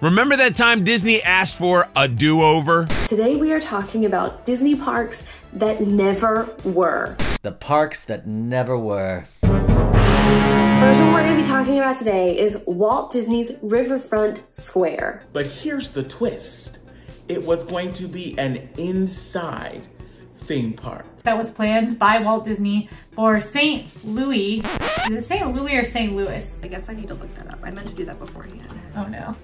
Remember that time Disney asked for a do-over? Today we are talking about Disney parks that never were. The parks that never were. First one we're going to be talking about today is Walt Disney's Riverfront Square. But here's the twist. It was going to be an inside theme park. That was planned by Walt Disney for St. Louis. Is it St. Louis or St. Louis? I guess I need to look that up. I meant to do that beforehand. Oh no.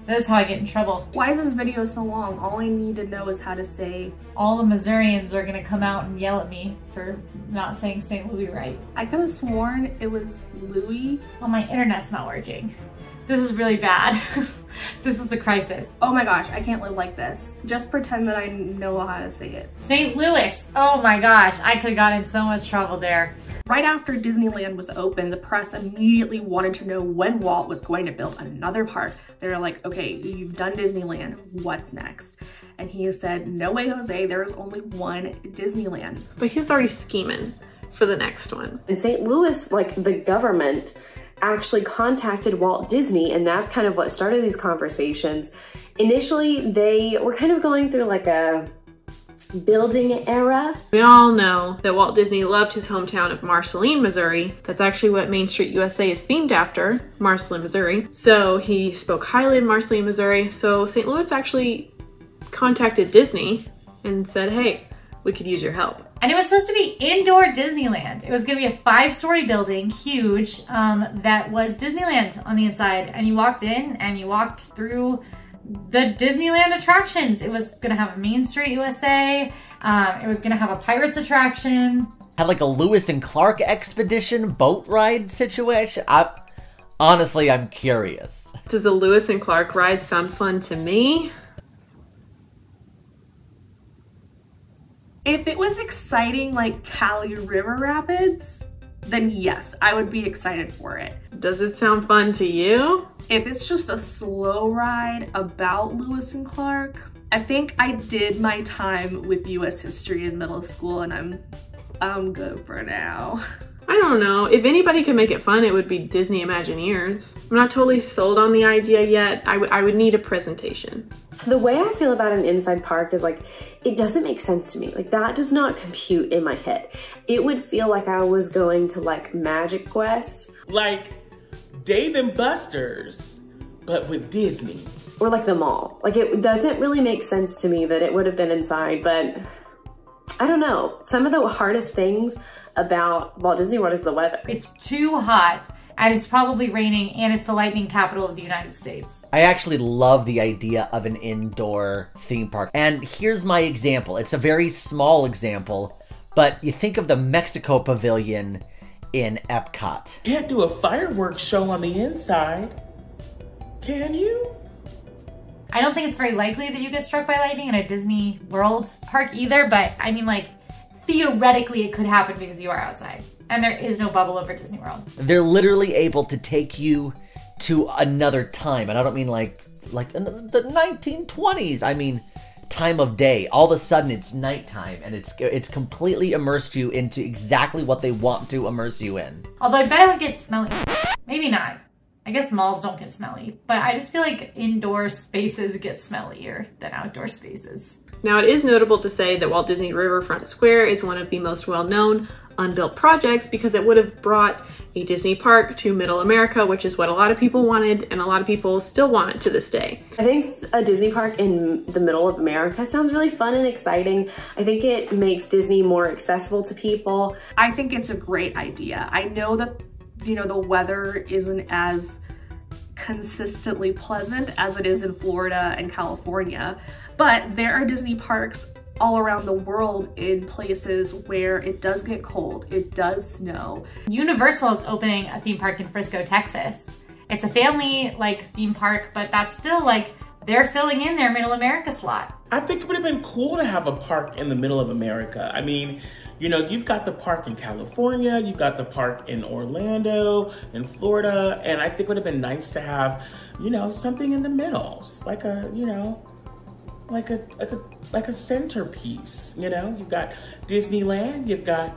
That is how I get in trouble. Why is this video so long? All I need to know is how to say... All the Missourians are gonna come out and yell at me for not saying St. Louis right. I could have sworn it was Louis. Well, my internet's not working. This is really bad. This is a crisis. Oh my gosh, I can't live like this. Just pretend that I know how to say it. St. Louis. Oh my gosh, I could have gotten in so much trouble there. Right after Disneyland was open, the press immediately wanted to know when Walt was going to build another park. They're like, okay, you've done Disneyland, what's next? And he said, no way, Jose, there's only one Disneyland. But he was already scheming for the next one. In St. Louis, like the government actually contacted Walt Disney, and that's kind of what started these conversations. Initially, they were kind of going through like a building era. We all know that Walt Disney loved his hometown of Marceline, Missouri. That's actually what Main Street USA is themed after, Marceline, Missouri. So he spoke highly of Marceline, Missouri. So St. Louis actually contacted Disney and said, hey, we could use your help. And it was supposed to be indoor Disneyland. It was gonna be a 5-story building, huge, that was Disneyland on the inside. And you walked in and you walked through the Disneyland attractions. It was gonna have a Main Street USA. It was gonna have a Pirates attraction. Had like a Lewis and Clark expedition boat ride situation. Honestly, I'm curious. Does a Lewis and Clark ride sound fun to me? If it was exciting like Cali River Rapids, then yes, I would be excited for it. Does it sound fun to you? If it's just a slow ride about Lewis and Clark, I think I did my time with US history in middle school and I'm good for now. I don't know. If anybody could make it fun, it would be Disney Imagineers. I'm not totally sold on the idea yet. I would need a presentation. The way I feel about an inside park is like, it doesn't make sense to me. Like that does not compute in my head. It would feel like I was going to like Magic Quest. Like Dave and Buster's, but with Disney. Or like the mall. Like it doesn't really make sense to me that it would have been inside, but I don't know. Some of the hardest things about Walt Disney World is the weather. It's too hot and it's probably raining and it's the lightning capital of the United States. I actually love the idea of an indoor theme park. And here's my example. It's a very small example, but you think of the Mexico Pavilion in Epcot. Can't do a fireworks show on the inside, can you? I don't think it's very likely that you get struck by lightning in a Disney World park either, but I mean like, theoretically it could happen because you are outside and there is no bubble over Disney World. They're literally able to take you to another time. And I don't mean like the 1920s. I mean, time of day. All of a sudden it's nighttime and it's completely immersed you into exactly what they want to immerse you in. Although I bet it would get smelly. Maybe not. I guess malls don't get smelly, but I just feel like indoor spaces get smellier than outdoor spaces. Now, it is notable to say that Walt Disney Riverfront Square is one of the most well-known unbuilt projects because it would have brought a Disney park to Middle America, which is what a lot of people wanted and a lot of people still want it to this day. I think a Disney park in the middle of America sounds really fun and exciting. I think it makes Disney more accessible to people. I think it's a great idea. I know that, you know, the weather isn't as consistently pleasant as it is in Florida and California, but there are Disney parks all around the world in places where it does get cold, it does snow. Universal is opening a theme park in Frisco, Texas. It's a family like theme park, but that's still like they're filling in their Middle America slot. I think it would have been cool to have a park in the middle of America. I mean, you know, you've got the park in California, you've got the park in Orlando, in Florida, and I think it would have been nice to have, you know, something in the middle, like a, you know, like a centerpiece, you know? You've got Disneyland, you've got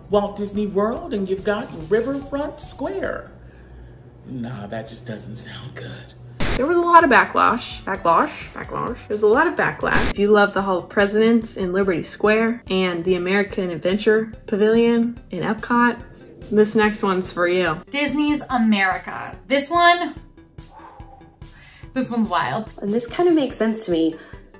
Walt Disney World, and you've got Riverfront Square. Nah, that just doesn't sound good. There was a lot of backlash. There's a lot of backlash. If you love the Hall of Presidents in Liberty Square and the American Adventure Pavilion in Epcot, this next one's for you. Disney's America. This one's wild. And this kind of makes sense to me,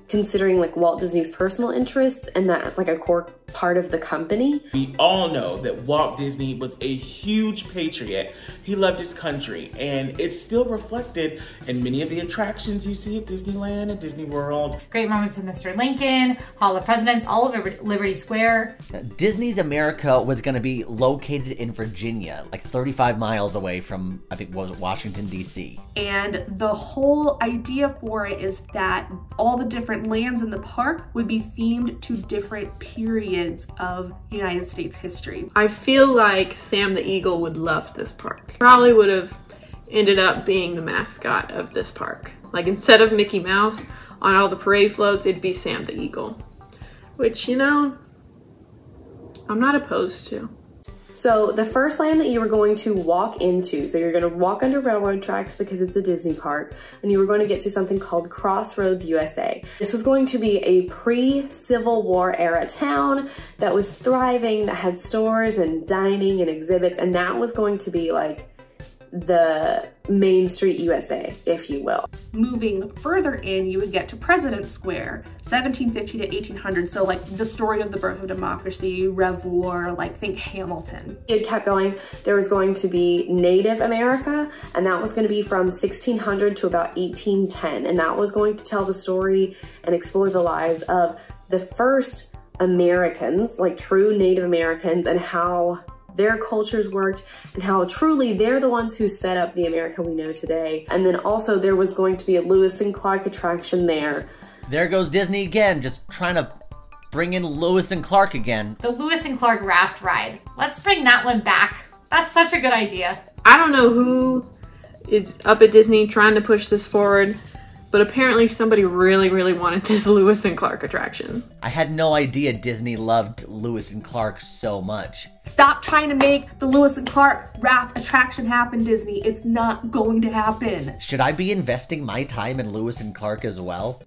considering like Walt Disney's personal interests and that it's like a core part of the company. We all know that Walt Disney was a huge patriot. He loved his country, and it's still reflected in many of the attractions you see at Disneyland and Disney World. Great moments of Mr. Lincoln, Hall of Presidents, all over Liberty Square. Disney's America was going to be located in Virginia, like 35 miles away from, I think, was Washington, D.C. And the whole idea for it is that all the different lands in the park would be themed to different periods of United States history. I feel like Sam the Eagle would love this park. Probably would have ended up being the mascot of this park. Like instead of Mickey Mouse on all the parade floats, it'd be Sam the Eagle. Which, you know, I'm not opposed to. So the first land that you were going to walk into, so you're going to walk under railroad tracks because it's a Disney park, and you were going to get to something called Crossroads USA. This was going to be a pre-Civil War era town that was thriving, that had stores and dining and exhibits, and that was going to be like the Main Street USA, if you will. Moving further in, you would get to President's Square, 1750 to 1800. So like the story of the birth of democracy, Rev War, like think Hamilton. It kept going. There was going to be Native America, and that was going to be from 1600 to about 1810. And that was going to tell the story and explore the lives of the first Americans, like true Native Americans, and how their cultures worked and how truly they're the ones who set up the America we know today. And then also there was going to be a Lewis and Clark attraction there. There goes Disney again, just trying to bring in Lewis and Clark again. The Lewis and Clark raft ride. Let's bring that one back. That's such a good idea. I don't know who is up at Disney trying to push this forward, but apparently somebody really, really wanted this Lewis and Clark attraction. I had no idea Disney loved Lewis and Clark so much. Stop trying to make the Lewis and Clark raft attraction happen, Disney. It's not going to happen. Should I be investing my time in Lewis and Clark as well?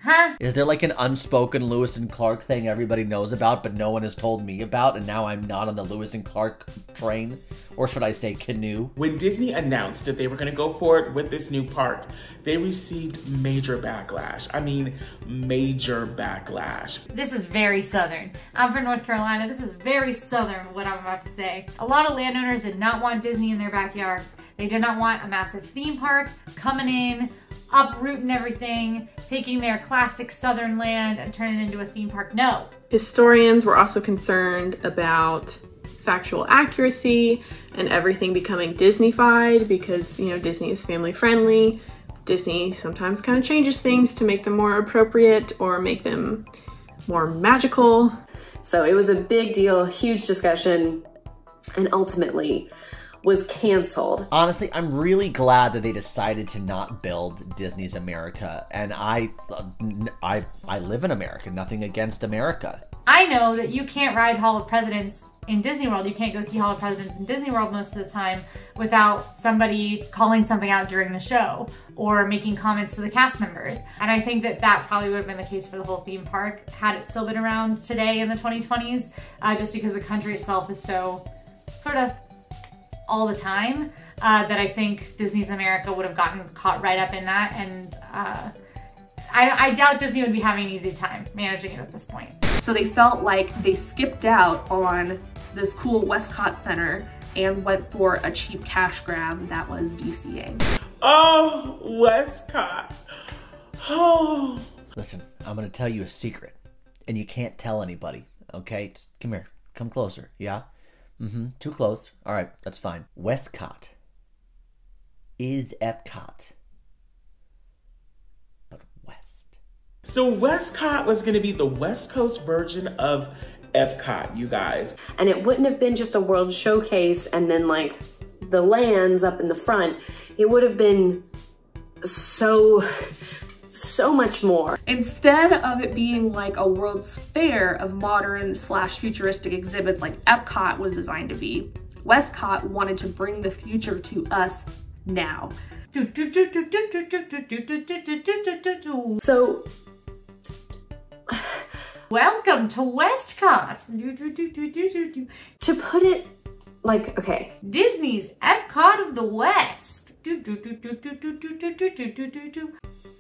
Huh? Is there like an unspoken Lewis and Clark thing everybody knows about but no one has told me about, and now I'm not on the Lewis and Clark train? Or should I say canoe? When Disney announced that they were going to go forward with this new park, they received major backlash. I mean, major backlash. This is very Southern. I'm from North Carolina. This is very Southern, what I'm about to say. A lot of landowners did not want Disney in their backyards. They did not want a massive theme park coming in, uprooting everything, taking their classic Southern land and turning it into a theme park. No. Historians were also concerned about factual accuracy and everything becoming Disney-fied because, you know, Disney is family friendly. Disney sometimes kind of changes things to make them more appropriate or make them more magical. So it was a big deal, huge discussion, and ultimately was canceled. Honestly, I'm really glad that they decided to not build Disney's America, and I live in America, nothing against America. I know that you can't ride Hall of Presidents in Disney World. You can't go see Hall of Presidents in Disney World most of the time without somebody calling something out during the show or making comments to the cast members. And I think that that probably would have been the case for the whole theme park had it still been around today in the 2020s, just because the country itself is so sort of all the time, that I think Disney's America would have gotten caught right up in that, and I doubt Disney would be having an easy time managing it at this point. So they felt like they skipped out on this cool Westcott Center and went for a cheap cash grab that was DCA. Oh, Westcott. Oh. Listen, I'm gonna tell you a secret, and you can't tell anybody, okay? Just come here, come closer, yeah? Too close. All right, that's fine. Westcott is Epcot, but west. So Westcott was going to be the West Coast version of Epcot, you guys. And it wouldn't have been just a world showcase and then like the lands up in the front. It would have been so much more. Instead of it being like a World's Fair of modern / futuristic exhibits like Epcot was designed to be, Westcott wanted to bring the future to us now. So, Welcome to Westcott. to put it like, okay, Disney's Epcot of the West.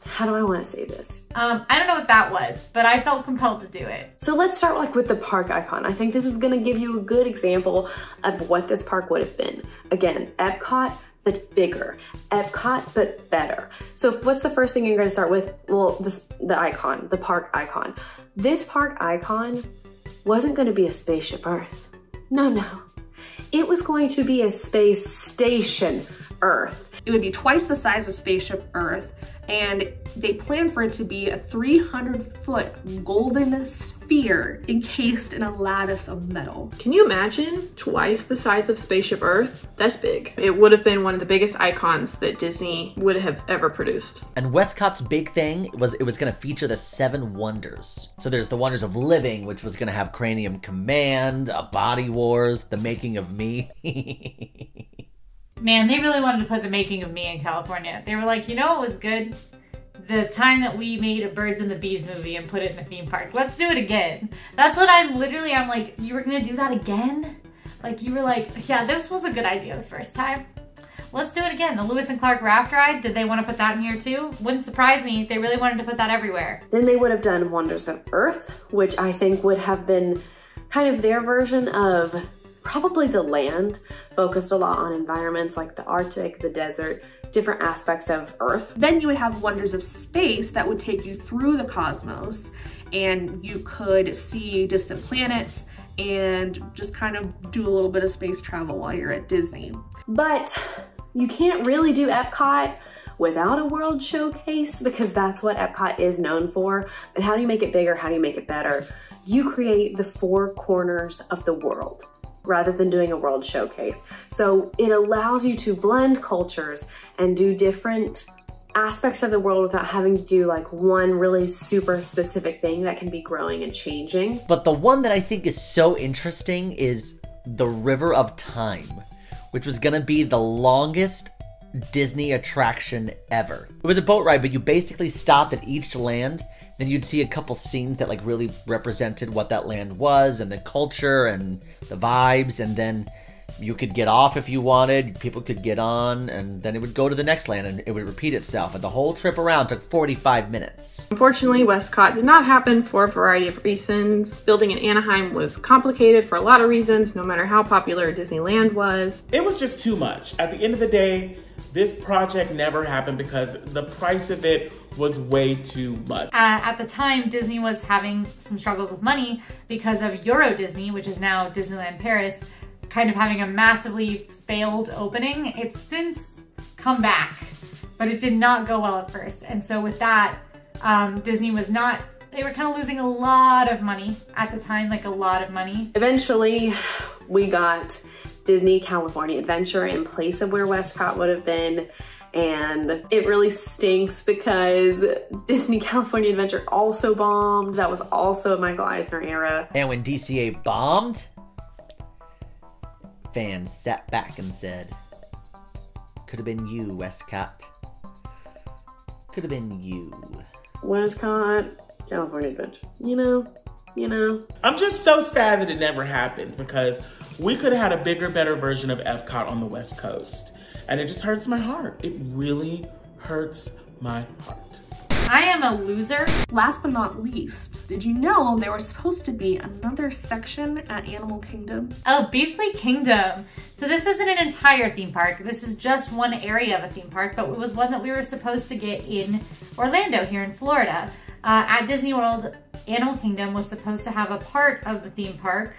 how do I want to say this? I don't know what that was, but I felt compelled to do it. So let's start like with the park icon. I think this is gonna give you a good example of what this park would have been. Again, Epcot, but bigger. Epcot, but better. So what's the first thing you're gonna start with? Well, the icon, the park icon. This park icon wasn't gonna be a spaceship Earth. No, no. It was going to be a space station Earth. It would be twice the size of Spaceship Earth, and they plan for it to be a 300-foot golden sphere encased in a lattice of metal. Can you imagine twice the size of Spaceship Earth? That's big. It would have been one of the biggest icons that Disney would have ever produced. And Westcott's big thing was it was going to feature the 7 wonders. So there's the Wonders of Living, which was going to have Cranium Command, a Body Wars, the Making of Me. Man, they really wanted to put the Making of Me in California. They were like, you know what was good? The time that we made a Birds and the Bees movie and put it in the theme park. Let's do it again. That's what I'm like, you were gonna do that again? Like, you were like, yeah, this was a good idea the first time. Let's do it again. The Lewis and Clark Raft Ride, did they want to put that in here too? Wouldn't surprise me if they really wanted to put that everywhere. Then they would have done Wonders of Earth, which I think would have been kind of their version of probably the land, focused a lot on environments like the Arctic, the desert, different aspects of Earth. Then you would have Wonders of Space that would take you through the cosmos, and you could see distant planets and just kind of do a little bit of space travel while you're at Disney. But you can't really do Epcot without a world showcase, because that's what Epcot is known for. But how do you make it bigger? How do you make it better? You create the 4 corners of the world, rather than doing a world showcase. So it allows you to blend cultures and do different aspects of the world without having to do like one really super specific thing that can be growing and changing. But the one that I think is so interesting is the River of Time, which was gonna be the longest Disney attraction ever. It was a boat ride, but you basically stopped at each land, then you'd see a couple scenes that like really represented what that land was and the culture and the vibes, and then you could get off if you wanted, people could get on, and then it would go to the next land and it would repeat itself. And the whole trip around took 45 minutes. Unfortunately, Westcott did not happen for a variety of reasons. Building in Anaheim was complicated for a lot of reasons, no matter how popular Disneyland was. It was just too much. At the end of the day, this project never happened because the price of it was way too much. At the time, Disney was having some struggles with money because of Euro Disney, which is now Disneyland Paris, kind of having a massively failed opening. It's since come back, but it did not go well at first. And so with that, Disney was not, they were kind of losing a lot of money at the time, like a lot of money. Eventually, we got Disney California Adventure in place of where Westcott would have been. And it really stinks because Disney California Adventure also bombed. That was also Michael Eisner era. And when DCA bombed, fans sat back and said, could have been you, Westcott. Could have been you. Westcott, California Adventure. You know. I'm just so sad that it never happened because we could have had a bigger, better version of Epcot on the West Coast. And it just hurts my heart. It really hurts my heart. I am a loser. Last but not least, did you know there was supposed to be another section at Animal Kingdom? Oh, Beastly Kingdom. So this isn't an entire theme park. This is just one area of a theme park, but it was one that we were supposed to get in Orlando here in Florida. At Disney World, Animal Kingdom was supposed to have a part of the theme park.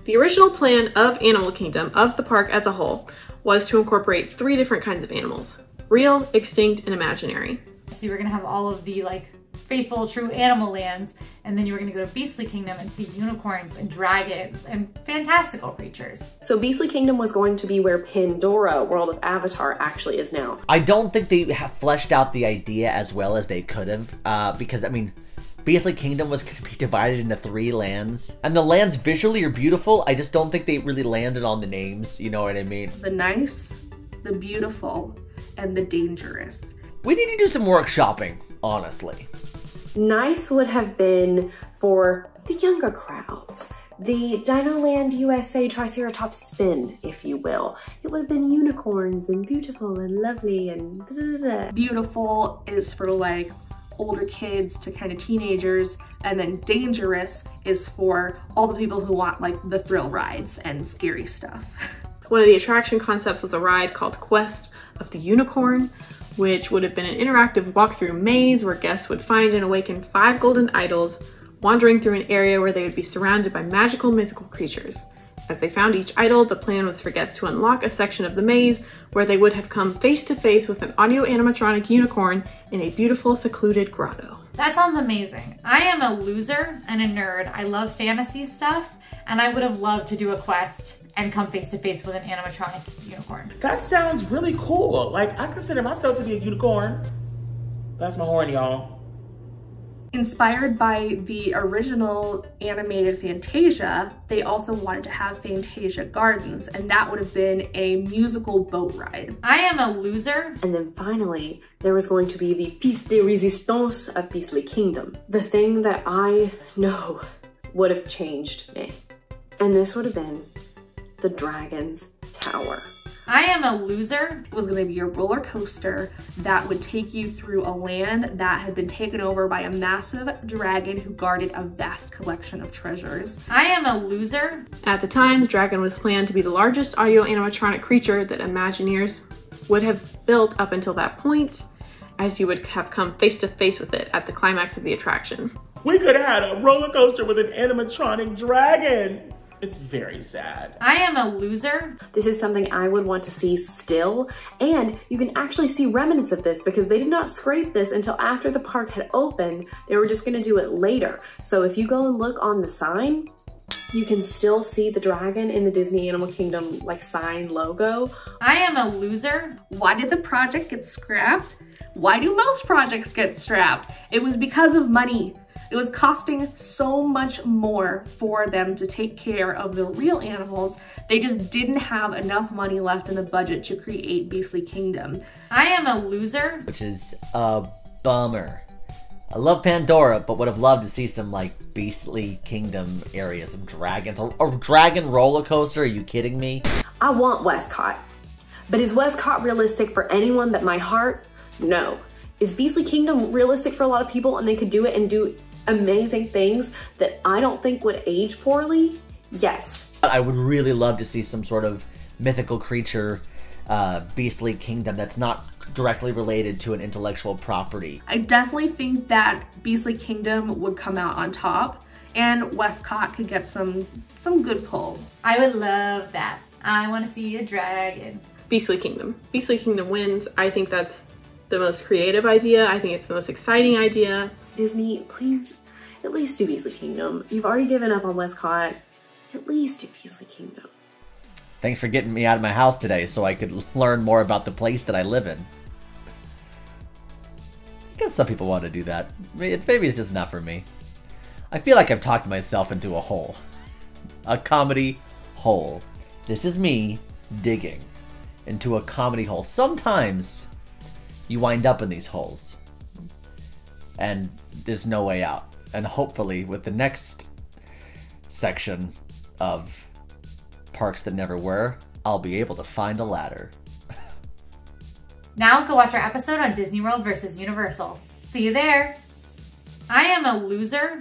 The original plan of Animal Kingdom, of the park as a whole, was to incorporate 3 different kinds of animals: real, extinct, and imaginary. So you were gonna have all of the like faithful, true animal lands, and then you were gonna go to Beastly Kingdom and see unicorns and dragons and fantastical creatures. So Beastly Kingdom was going to be where Pandora, World of Avatar, actually is now. I don't think they have fleshed out the idea as well as they could have, because I mean, Beastly Kingdom was going to be divided into 3 lands. And the lands visually are beautiful. I just don't think they really landed on the names. You know what I mean? The nice, the beautiful, and the dangerous. We need to do some workshopping, honestly. Nice would have been for the younger crowds. The Dinoland USA Triceratops spin, if you will. It would have been unicorns and beautiful and lovely and da-da-da-da. Beautiful is for like older kids to kind of teenagers, and then dangerous is for all the people who want like the thrill rides and scary stuff. One of the attraction concepts was a ride called Quest of the Unicorn, which would have been an interactive walkthrough maze where guests would find and awaken 5 golden idols, wandering through an area where they would be surrounded by magical mythical creatures. As they found each idol, the plan was for guests to unlock a section of the maze where they would have come face to face with an audio animatronic unicorn in a beautiful secluded grotto. That sounds amazing. I am a loser and a nerd. I love fantasy stuff, and I would have loved to do a quest and come face to face with an animatronic unicorn. That sounds really cool. Like, I consider myself to be a unicorn. That's my horn, y'all. Inspired by the original animated Fantasia, they also wanted to have Fantasia Gardens, and that would have been a musical boat ride. I am a loser. And then finally, there was going to be the piece de resistance of Beastly Kingdom. The thing that I know would have changed me. And this would have been the Dragon's Tower. I am a loser. It was going to be a roller coaster that would take you through a land that had been taken over by a massive dragon who guarded a vast collection of treasures. I am a loser. At the time, the dragon was planned to be the largest audio animatronic creature that Imagineers would have built up until that point, as you would have come face to face with it at the climax of the attraction. We could have had a roller coaster with an animatronic dragon. It's very sad. I am a loser. This is something I would want to see still, and you can actually see remnants of this because they did not scrape this until after the park had opened. They were just gonna do it later. So if you go and look on the sign, you can still see the dragon in the Disney Animal Kingdom like sign logo. I am a loser. Why did the project get scrapped? Why do most projects get scrapped? It was because of money. It was costing so much more for them to take care of the real animals. They just didn't have enough money left in the budget to create Beastly Kingdom. I am a loser. Which is a bummer. I love Pandora, but would have loved to see some like Beastly Kingdom area, some dragons. A dragon roller coaster, are you kidding me? I want Westcott, but is Westcott realistic for anyone but my heart? No. Is Beastly Kingdom realistic for a lot of people and they could do it and do amazing things that I don't think would age poorly? Yes. I would really love to see some sort of mythical creature, Beastly Kingdom that's not directly related to an intellectual property. I definitely think that Beastly Kingdom would come out on top, and Westcott could get some good pull. I would love that. I want to see a dragon. Beastly Kingdom. Beastly Kingdom wins. I think that's the most creative idea. I think it's the most exciting idea. Disney, please at least do Beastly Kingdom. You've already given up on Westcott. At least do Beastly Kingdom. Thanks for getting me out of my house today so I could learn more about the place that I live in. I guess some people want to do that. Maybe it's just not for me. I feel like I've talked myself into a hole. A comedy hole. This is me digging into a comedy hole. Sometimes you wind up in these holes and there's no way out. And hopefully with the next section of Parks That Never Were, I'll be able to find a ladder. Now go watch our episode on Disney World versus Universal. See you there. I am a loser.